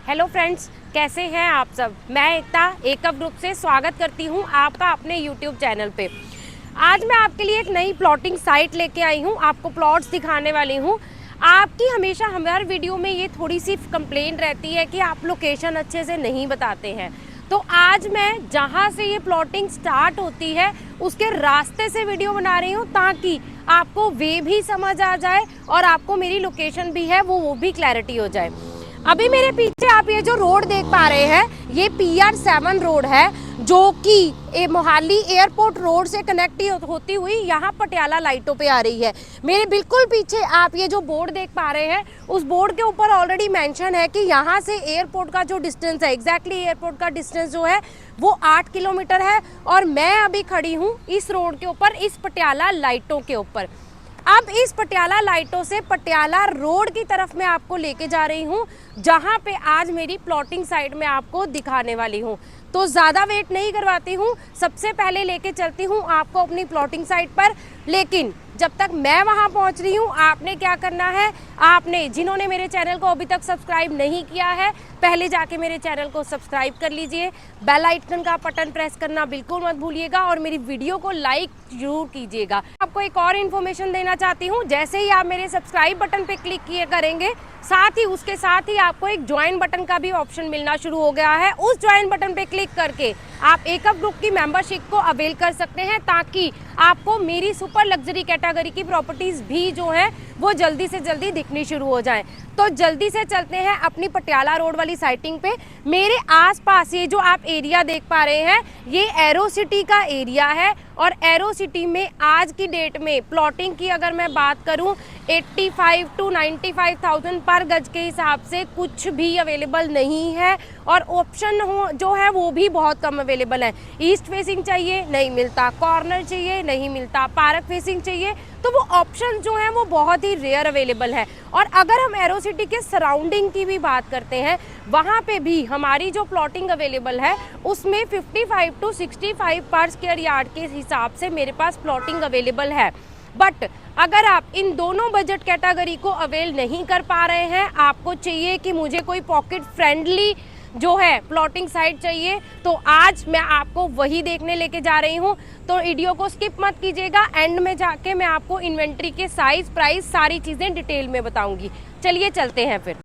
Hello friends, कैसे हैं आप सब। मैं एकता एकअप ग्रुप से स्वागत करती हूं आपका अपने यूट्यूब चैनल पे। आज मैं आपके लिए एक नई प्लॉटिंग साइट लेके आई हूं, आपको प्लॉट्स दिखाने वाली हूं। आपकी हमेशा हमारे वीडियो में ये थोड़ी सी कंप्लेन रहती है कि आप लोकेशन अच्छे से नहीं बताते हैं, तो आज मैं जहां से ये प्लॉटिंग स्टार्ट होती है उसके रास्ते से वीडियो बना रही हूं, ताकि आपको वे भी समझ आ जाए और आपको मेरी लोकेशन भी है वो भी क्लैरिटी हो जाए। अभी मेरे पीछे आप ये जो रोड देख पा रहे हैं, ये PR7 रोड है, जो कि मोहाली एयरपोर्ट रोड से कनेक्ट होती हुई यहाँ पटियाला लाइटों पे आ रही है। मेरे बिल्कुल पीछे आप ये जो बोर्ड देख पा रहे हैं, उस बोर्ड के ऊपर ऑलरेडी मेंशन है कि यहाँ से एयरपोर्ट का जो डिस्टेंस है, एग्जैक्टली एयरपोर्ट का डिस्टेंस जो है वो 8 किलोमीटर है। और मैं अभी खड़ी हूँ इस रोड के ऊपर, इस पटियाला लाइटों के ऊपर। अब इस पटियाला लाइटों से पटियाला रोड की तरफ मैं आपको लेके जा रही हूँ, जहाँ पे आज मेरी प्लॉटिंग साइट में आपको दिखाने वाली हूँ। तो ज़्यादा वेट नहीं करवाती हूँ, सबसे पहले लेके चलती हूँ आपको अपनी प्लॉटिंग साइट पर। लेकिन जब तक मैं वहाँ पहुँच रही हूँ, आपने क्या करना है, आपने जिन्होंने मेरे चैनल को अभी तक सब्सक्राइब नहीं किया है, पहले जाके मेरे चैनल को सब्सक्राइब कर लीजिए। बेल आइकन का बटन प्रेस करना बिल्कुल मत भूलिएगा और मेरी वीडियो को लाइक जरूर कीजिएगा। आपको एक और इन्फॉर्मेशन देना चाहती हूँ, जैसे ही आप मेरे सब्सक्राइब बटन पे क्लिक किए करेंगे, साथ ही उसके साथ ही आपको एक ज्वाइन बटन का भी ऑप्शन मिलना शुरू हो गया है। उस ज्वाइन बटन पे क्लिक करके आप एकअप ग्रुप की मेंबरशिप को अवेल कर सकते हैं, ताकि आपको मेरी सुपर लग्जरी कैटेगरी की प्रॉपर्टीज भी जो है वो जल्दी से जल्दी दिखनी शुरू हो जाएं। तो जल्दी से चलते हैं अपनी पटियाला रोड वाली साइटिंग पे। मेरे आसपास ये जो आप एरिया देख पा रहे हैं, ये एरो सिटी का एरिया है। और एरो सिटी में आज की डेट में प्लॉटिंग की अगर मैं बात करूं, 85 to 95,000 पर गज के हिसाब से कुछ भी अवेलेबल नहीं है। और ऑप्शन जो है वो भी बहुत कम अवेलेबल है। ईस्ट फेसिंग चाहिए नहीं मिलता, कॉर्नर चाहिए नहीं मिलता, पार्क फेसिंग चाहिए, तो वो ऑप्शन जो है वो बहुत ही रेयर अवेलेबल है। और अगर हम एरो सिटी के सराउंडिंग की भी बात करते हैं, वहाँ पे भी हमारी जो प्लॉटिंग अवेलेबल है उसमें 55 to 65 पर स्क्वायर यार्ड के हिसाब से मेरे पास प्लॉटिंग अवेलेबल है। बट अगर आप इन दोनों बजट कैटेगरी को अवेल नहीं कर पा रहे हैं, आपको चाहिए कि मुझे कोई पॉकेट फ्रेंडली जो है प्लॉटिंग साइट चाहिए, तो आज मैं आपको वही देखने लेके जा रही हूँ। तो वीडियो को स्किप मत कीजिएगा, एंड में जाके मैं आपको इन्वेंट्री के साइज, प्राइस, सारी चीज़ें डिटेल में बताऊंगी। चलिए चलते हैं फिर।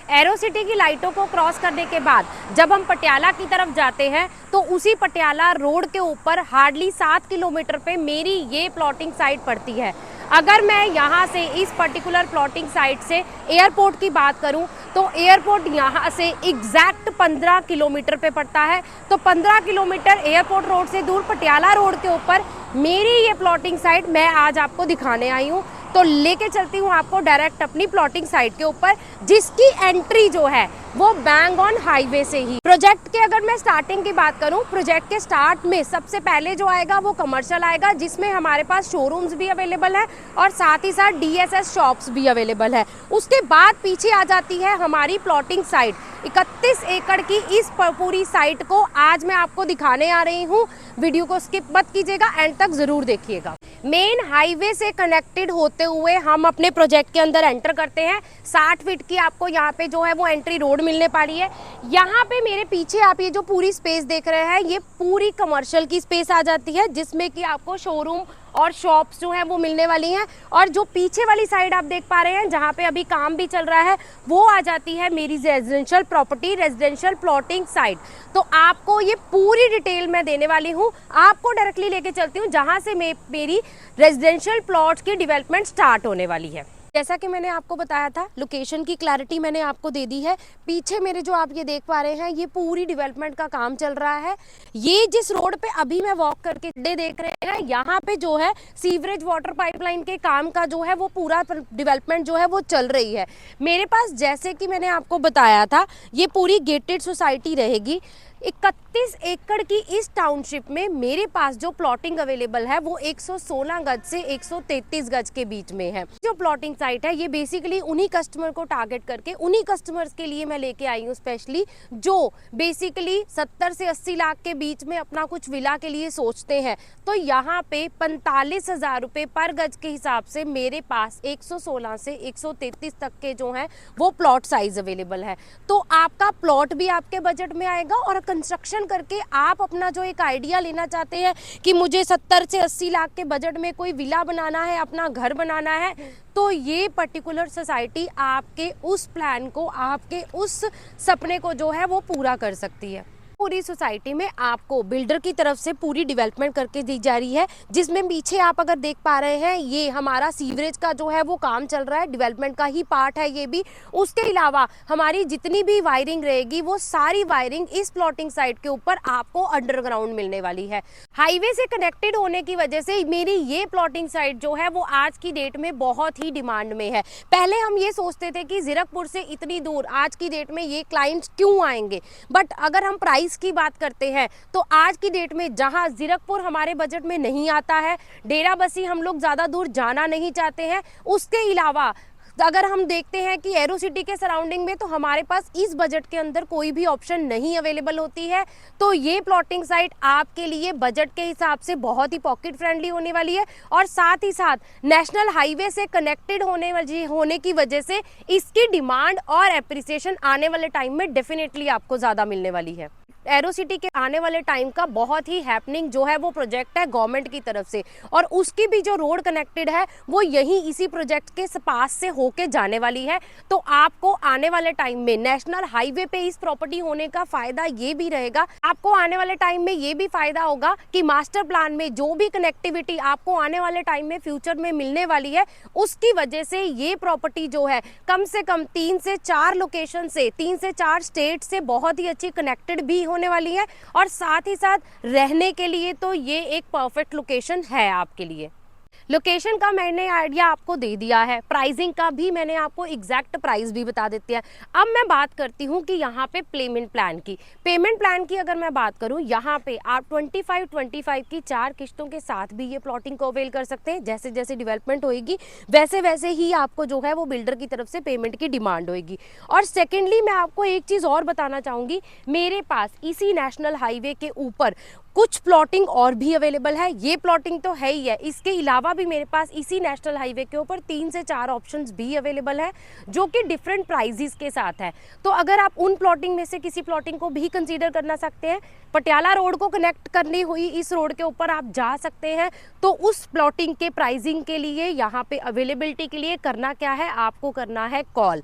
एरो सिटी की लाइटों को क्रॉस करने के बाद जब हम पटियाला की तरफ जाते हैं, तो उसी पटियाला रोड के ऊपर हार्डली 7 किलोमीटर पे मेरी ये प्लॉटिंग साइट पड़ती है। अगर मैं यहाँ से इस पर्टिकुलर प्लॉटिंग साइट से एयरपोर्ट की बात करूँ, तो एयरपोर्ट यहाँ से एग्जैक्ट 15 किलोमीटर पे पड़ता है। तो 15 किलोमीटर एयरपोर्ट रोड से दूर पटियाला रोड के ऊपर मेरी ये प्लॉटिंग साइट मैं आज आपको दिखाने आई हूँ। तो लेके चलती हूँ आपको डायरेक्ट अपनी प्लॉटिंग साइट के ऊपर, जिसकी एंट्री जो है वो बैंग ऑन हाईवे से ही। प्रोजेक्ट के अगर मैं स्टार्टिंग की बात करूँ, प्रोजेक्ट के स्टार्ट में सबसे पहले जो आएगा वो कमर्शियल आएगा, जिसमें हमारे पास शोरूम्स भी अवेलेबल है और साथ ही साथ DSS शॉप्स भी अवेलेबल है। उसके बाद पीछे आ जाती है हमारी प्लॉटिंग साइट। 31 एकड़ की इस पूरी साइट को आज मैं आपको दिखाने आ रही हूँ। वीडियो को स्किप मत कीजिएगा, एंड तक जरूर देखिएगा। मेन हाईवे से कनेक्टेड होते हुए हम अपने प्रोजेक्ट के अंदर एंटर करते हैं। 60 फीट की आपको यहाँ पे जो है वो एंट्री रोड मिलने वाली है। यहाँ पे मेरे पीछे आप ये जो पूरी स्पेस देख रहे हैं, ये पूरी कमर्शियल की स्पेस आ जाती है, जिसमें कि आपको शोरूम और शॉप्स जो हैं वो मिलने वाली हैं। और जो पीछे वाली साइड आप देख पा रहे हैं, जहाँ पे अभी काम भी चल रहा है, वो आ जाती है मेरी residential property, residential plotting site. तो आपको ये पूरी डिटेल मैं देने वाली हूँ। आपको डायरेक्टली लेके चलती हूँ जहाँ से मेरी रेजिडेंशियल प्लॉट्स की डेवलपमेंट स्टार्ट होने वाली है। जैसा कि मैंने आपको बताया था, लोकेशन की क्लैरिटी मैंने आपको दे दी है। पीछे मेरे जो आप ये देख पा रहे हैं, ये पूरी डेवलपमेंट का काम चल रहा है। ये जिस रोड पे अभी मैं वॉक करके देख रहे हैं, यहाँ पे जो है सीवरेज वाटर पाइपलाइन के काम का जो है वो पूरा डेवलपमेंट जो है वो चल रही है। मेरे पास, जैसे कि मैंने आपको बताया था, ये पूरी गेटेड सोसाइटी रहेगी। 31 एकड़ की इस टाउनशिप में मेरे पास जो प्लॉटिंग अवेलेबल है वो 116 गज से 133 गज के बीच में है। जो प्लॉटिंग साइट है ये बेसिकली उन्हीं कस्टमर को टारगेट करके उन्हीं कस्टमर्स के लिए मैं लेके आई हूँ स्पेशली, जो बेसिकली 70 से 80 लाख के बीच में अपना कुछ विला के लिए सोचते हैं। तो यहाँ पे 45,000 रुपये पर गज के हिसाब से मेरे पास 116 से 133 तक के जो हैं वो प्लॉट साइज अवेलेबल है। तो आपका प्लॉट भी आपके बजट में आएगा और कंस्ट्रक्शन करके आप अपना जो एक आइडिया लेना चाहते हैं कि मुझे 70 से 80 लाख के बजट में कोई विला बनाना है, अपना घर बनाना है, तो ये पर्टिकुलर सोसाइटी आपके उस प्लान को, आपके उस सपने को जो है वो पूरा कर सकती है। पूरी सोसाइटी में आपको बिल्डर की तरफ से पूरी डेवलपमेंट करके दी जा रही है, जिसमें पीछे आप अगर देख पा रहे हैं ये हमारा सीवरेज का जो है वो काम चल रहा है, डेवलपमेंट का ही पार्ट है ये भी। उसके अलावा हमारी जितनी भी वायरिंग रहेगी वो सारी वायरिंग इस प्लॉटिंग साइट के ऊपर आपको अंडरग्राउंड मिलने वाली है। हाईवे से कनेक्टेड होने की वजह से मेरी ये प्लॉटिंग साइट जो है वो आज की डेट में बहुत ही डिमांड में है। पहले हम ये सोचते थे कि जीरकपुर से इतनी दूर आज की डेट में ये क्लाइंट्स क्यों आएंगे, बट अगर हम प्राइस की बात करते हैं तो आज की डेट में जहां जीरकपुर हमारे बजट में नहीं आता है, डेराबस्सी हम लोग ज्यादा दूर जाना नहीं चाहते हैं, उसके अलावा अगर हम देखते हैं कि एरो सिटी के सराउंडिंग में तो हमारे पास इस बजट के अंदर कोई भी ऑप्शन नहीं अवेलेबल होती है, तो ये प्लॉटिंग साइट आपके लिए बजट के हिसाब से बहुत ही पॉकेट फ्रेंडली होने वाली है और साथ ही साथ नेशनल हाईवे से कनेक्टेड होने की वजह से इसकी डिमांड और एप्रिसिएशन आने वाले टाइम में डेफिनेटली आपको ज़्यादा मिलने वाली है। एरो सिटी के आने वाले टाइम का बहुत ही हैपनिंग जो है वो प्रोजेक्ट है गवर्नमेंट की तरफ से, और उसकी भी जो रोड कनेक्टेड है वो यही इसी प्रोजेक्ट के पास से होके जाने वाली है। तो आपको आने वाले टाइम में नेशनल हाईवे पे इस प्रॉपर्टी होने का फायदा ये भी रहेगा, आपको आने वाले टाइम में ये भी फायदा होगा कि मास्टर प्लान में जो भी कनेक्टिविटी आपको आने वाले टाइम में फ्यूचर में मिलने वाली है, उसकी वजह से ये प्रॉपर्टी जो है कम से कम 3 से 4 लोकेशन से, 3 से 4 स्टेट से बहुत ही अच्छी कनेक्टेड भी होने वाली है, और साथ ही साथ रहने के लिए तो ये एक परफेक्ट लोकेशन है आपके लिए। लोकेशन का मैंने आइडिया आपको दे दिया है, प्राइसिंग का भी मैंने आपको एग्जैक्ट प्राइस भी बता देती है। अब मैं बात करती हूँ कि यहाँ पे पेमेंट प्लान की। पेमेंट प्लान की अगर मैं बात करूँ, यहाँ पे आप 25 की 4 किस्तों के साथ भी ये प्लॉटिंग को अवेल कर सकते हैं। जैसे जैसे डेवलपमेंट होएगी वैसे वैसे ही आपको जो है वो बिल्डर की तरफ से पेमेंट की डिमांड होएगी। और सेकेंडली मैं आपको एक चीज़ और बताना चाहूँगी, मेरे पास इसी नेशनल हाईवे के ऊपर कुछ प्लॉटिंग और भी अवेलेबल है। ये प्लॉटिंग तो है ही है, इसके अलावा भी मेरे पास इसी नेशनल हाईवे के ऊपर 3 से 4 ऑप्शंस भी अवेलेबल है जो कि डिफरेंट प्राइजेस के साथ है। तो अगर आप उन प्लॉटिंग में से किसी प्लॉटिंग को भी कंसीडर करना सकते हैं, पटियाला रोड को कनेक्ट करनी हुई इस रोड के ऊपर आप जा सकते हैं। तो उस प्लॉटिंग के प्राइसिंग के लिए, यहाँ पे अवेलेबिलिटी के लिए करना क्या है, आपको करना है कॉल।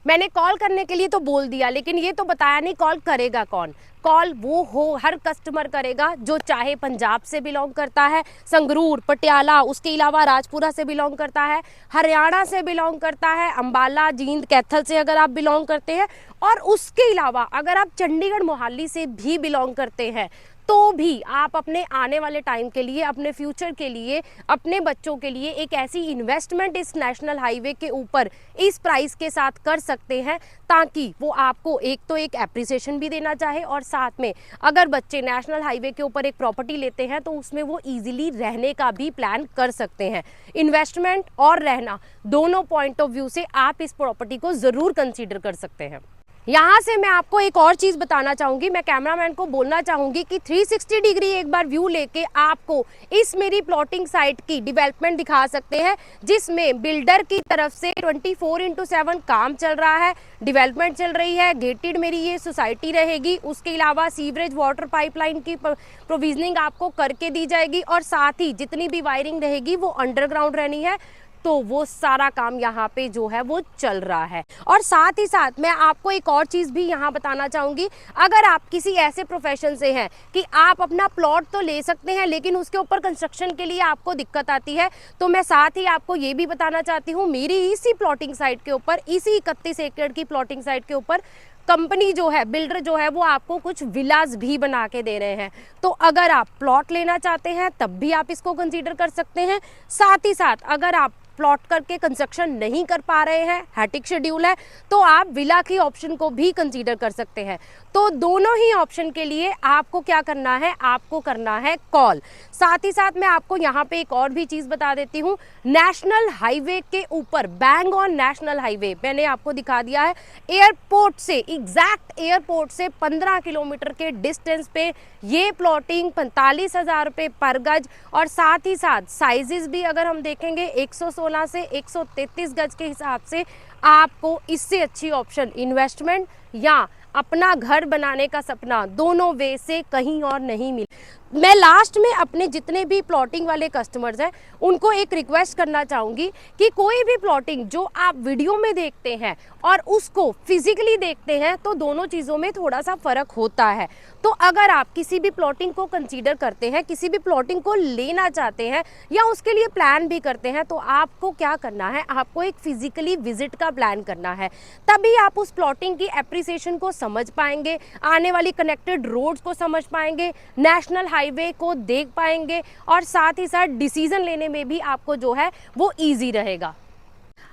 मैंने कॉल करने के लिए तो बोल दिया, लेकिन ये तो बताया नहीं कॉल करेगा कौन। कॉल वो हो हर कस्टमर करेगा जो चाहे पंजाब से बिलोंग करता है, संगरूर, पटियाला, उसके अलावा राजपुरा से बिलोंग करता है, हरियाणा से बिलोंग करता है, अंबाला, जींद, कैथल से अगर आप बिलोंग करते हैं, और उसके अलावा अगर आप चंडीगढ़, मोहाली से भी बिलोंग करते हैं, तो भी आप अपने आने वाले टाइम के लिए, अपने फ्यूचर के लिए, अपने बच्चों के लिए एक ऐसी इन्वेस्टमेंट इस नेशनल हाईवे के ऊपर इस प्राइस के साथ कर सकते हैं, ताकि वो आपको एक तो एक एप्रिसिएशन भी देना चाहे, और साथ में अगर बच्चे नेशनल हाईवे के ऊपर एक प्रॉपर्टी लेते हैं तो उसमें वो इजीली रहने का भी प्लान कर सकते हैं। इन्वेस्टमेंट और रहना दोनों पॉइंट ऑफ व्यू से आप इस प्रॉपर्टी को ज़रूर कंसीडर कर सकते हैं। यहाँ से मैं आपको एक और चीज़ बताना चाहूँगी, मैं कैमरामैन को बोलना चाहूँगी कि 360 डिग्री एक बार व्यू लेके आपको इस मेरी प्लॉटिंग साइट की डेवलपमेंट दिखा सकते हैं, जिसमें बिल्डर की तरफ से 24/7 काम चल रहा है, डेवलपमेंट चल रही है, गेटेड मेरी ये सोसाइटी रहेगी। उसके अलावा सीवरेज वाटर पाइपलाइन की प्रोविजनिंग आपको करके दी जाएगी, और साथ ही जितनी भी वायरिंग रहेगी वो अंडरग्राउंड रहनी है। तो वो सारा काम यहाँ पे जो है वो चल रहा है। और साथ ही साथ मैं आपको एक और चीज़ भी यहाँ बताना चाहूँगी, अगर आप किसी ऐसे प्रोफेशन से हैं कि आप अपना प्लॉट तो ले सकते हैं लेकिन उसके ऊपर कंस्ट्रक्शन के लिए आपको दिक्कत आती है, तो मैं साथ ही आपको ये भी बताना चाहती हूँ, मेरी इसी प्लॉटिंग साइट के ऊपर, इसी 31 एकड़ की प्लॉटिंग साइट के ऊपर कंपनी जो है, बिल्डर जो है वो आपको कुछ विलाज भी बना के दे रहे हैं। तो अगर आप प्लॉट लेना चाहते हैं तब भी आप इसको कंसीडर कर सकते हैं। साथ ही साथ अगर आप प्लॉट करके कंस्ट्रक्शन नहीं कर पा रहे हैं, हैटिक शेड्यूल है, तो आप विला की ऑप्शन को भी कंसीडर कर सकते हैं। तो दोनों ही ऑप्शन के लिए आपको क्या करना है, आपको करना है कॉल। साथ ही साथ मैं आपको यहाँ पे एक और भी चीज़ बता देती हूँ, नेशनल हाईवे के ऊपर, बैंग ऑन नेशनल हाईवे, मैंने आपको दिखा दिया है, एयरपोर्ट से, एग्जैक्ट एयरपोर्ट से 15 किलोमीटर के डिस्टेंस पे ये प्लॉटिंग 45,000 रुपये पर गज, और साथ ही साथ साइजेस भी अगर हम देखेंगे 116 से 133 गज के हिसाब से आपको इससे अच्छी ऑप्शन इन्वेस्टमेंट या अपना घर बनाने का सपना, दोनों वे से कहीं और नहीं मिले। मैं लास्ट में अपने जितने भी प्लॉटिंग वाले कस्टमर्स हैं उनको एक रिक्वेस्ट करना चाहूँगी कि कोई भी प्लॉटिंग जो आप वीडियो में देखते हैं और उसको फिजिकली देखते हैं तो दोनों चीज़ों में थोड़ा सा फ़र्क होता है। तो अगर आप किसी भी प्लॉटिंग को कंसीडर करते हैं, किसी भी प्लॉटिंग को लेना चाहते हैं या उसके लिए प्लान भी करते हैं, तो आपको क्या करना है, आपको एक फिजिकली विजिट का प्लान करना है। तभी आप उस प्लॉटिंग की एप्रिसिएशन को समझ पाएंगे, आने वाली कनेक्टेड रोड्स को समझ पाएंगे, नेशनल हाईवे को देख पाएंगे, और साथ ही साथ डिसीजन लेने में भी आपको जो है वो ईजी रहेगा।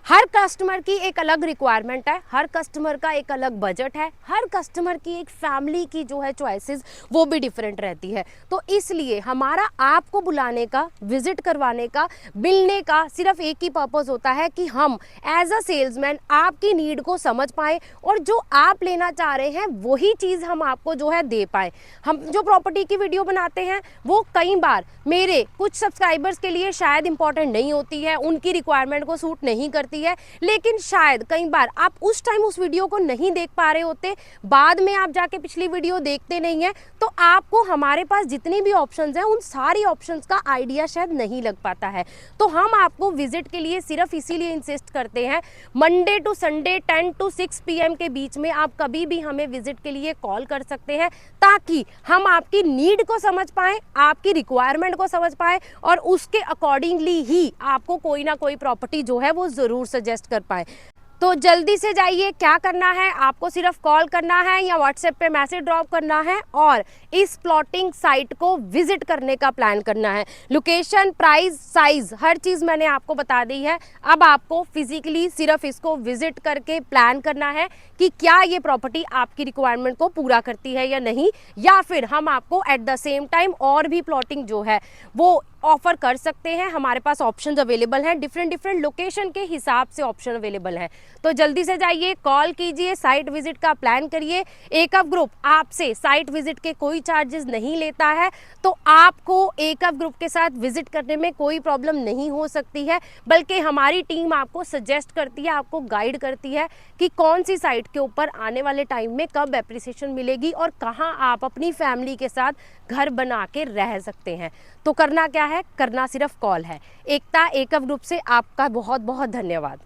हर कस्टमर की एक अलग रिक्वायरमेंट है, हर कस्टमर का एक अलग बजट है, हर कस्टमर की एक फैमिली की जो है चॉइसेस वो भी डिफरेंट रहती है। तो इसलिए हमारा आपको बुलाने का, विजिट करवाने का, मिलने का सिर्फ एक ही पर्पस होता है कि हम एज अ सेल्समैन आपकी नीड को समझ पाएँ और जो आप लेना चाह रहे हैं वही चीज़ हम आपको जो है दे पाएँ। हम जो प्रॉपर्टी की वीडियो बनाते हैं वो कई बार मेरे कुछ सब्सक्राइबर्स के लिए शायद इंपॉर्टेंट नहीं होती है, उनकी रिक्वायरमेंट को सूट नहीं करती है, लेकिन शायद कई बार आप उस टाइम उस वीडियो को नहीं देख पा रहे होते, बाद में आप जाके पिछली वीडियो देखते नहीं है, तो आपको हमारे पास जितनी भी ऑप्शंस हैं उन सारी ऑप्शंस का आइडिया शायद नहीं लग पाता है। तो हम आपको विजिट के लिए सिर्फ इसीलिए इंसिस्ट करते हैं, Monday to Sunday 10 to 6 PM के बीच में आप कभी भी हमें विजिट के लिए कॉल कर सकते हैं, ताकि हम आपकी नीड को समझ पाएं, आपकी रिक्वायरमेंट को समझ पाएं और उसके अकॉर्डिंगली ही आपको कोई ना कोई प्रॉपर्टी जो है वो ज़रूर सजेस्ट कर पाए। तो जल्दी से जाइए, क्या करना है, आपको सिर्फ कॉल करना है या व्हाट्सएप पे मैसेज ड्रॉप करना है और इस प्लॉटिंग साइट को विजिट करने का प्लान करना है। लोकेशन, प्राइस, साइज, हर चीज़ मैंने आपको बता दी है। अब आपको फिजिकली सिर्फ इसको विजिट करके प्लान करना है कि क्या ये प्रॉपर्टी आपकी रिक्वायरमेंट को पूरा करती है या नहीं, या फिर हम आपको एट द सेम टाइम और भी प्लॉटिंग जो है वो ऑफर कर सकते हैं। हमारे पास ऑप्शंस अवेलेबल हैं, डिफरेंट लोकेशन के हिसाब से ऑप्शन अवेलेबल हैं। तो जल्दी से जाइए, कॉल कीजिए, साइट विजिट का प्लान करिए। एकअप ग्रुप आपसे साइट विजिट के कोई चार्जेस नहीं लेता है, तो आपको एकअप ग्रुप के साथ विजिट करने में कोई प्रॉब्लम नहीं हो सकती है, बल्कि हमारी टीम आपको सजेस्ट करती है, आपको गाइड करती है कि कौन सी साइट के ऊपर आने वाले टाइम में कब एप्रिसिएशन मिलेगी और कहाँ आप अपनी फैमिली के साथ घर बना के रह सकते हैं। तो करना क्या है, करना सिर्फ कॉल है। एकता एकअप ग्रुप से आपका बहुत बहुत धन्यवाद।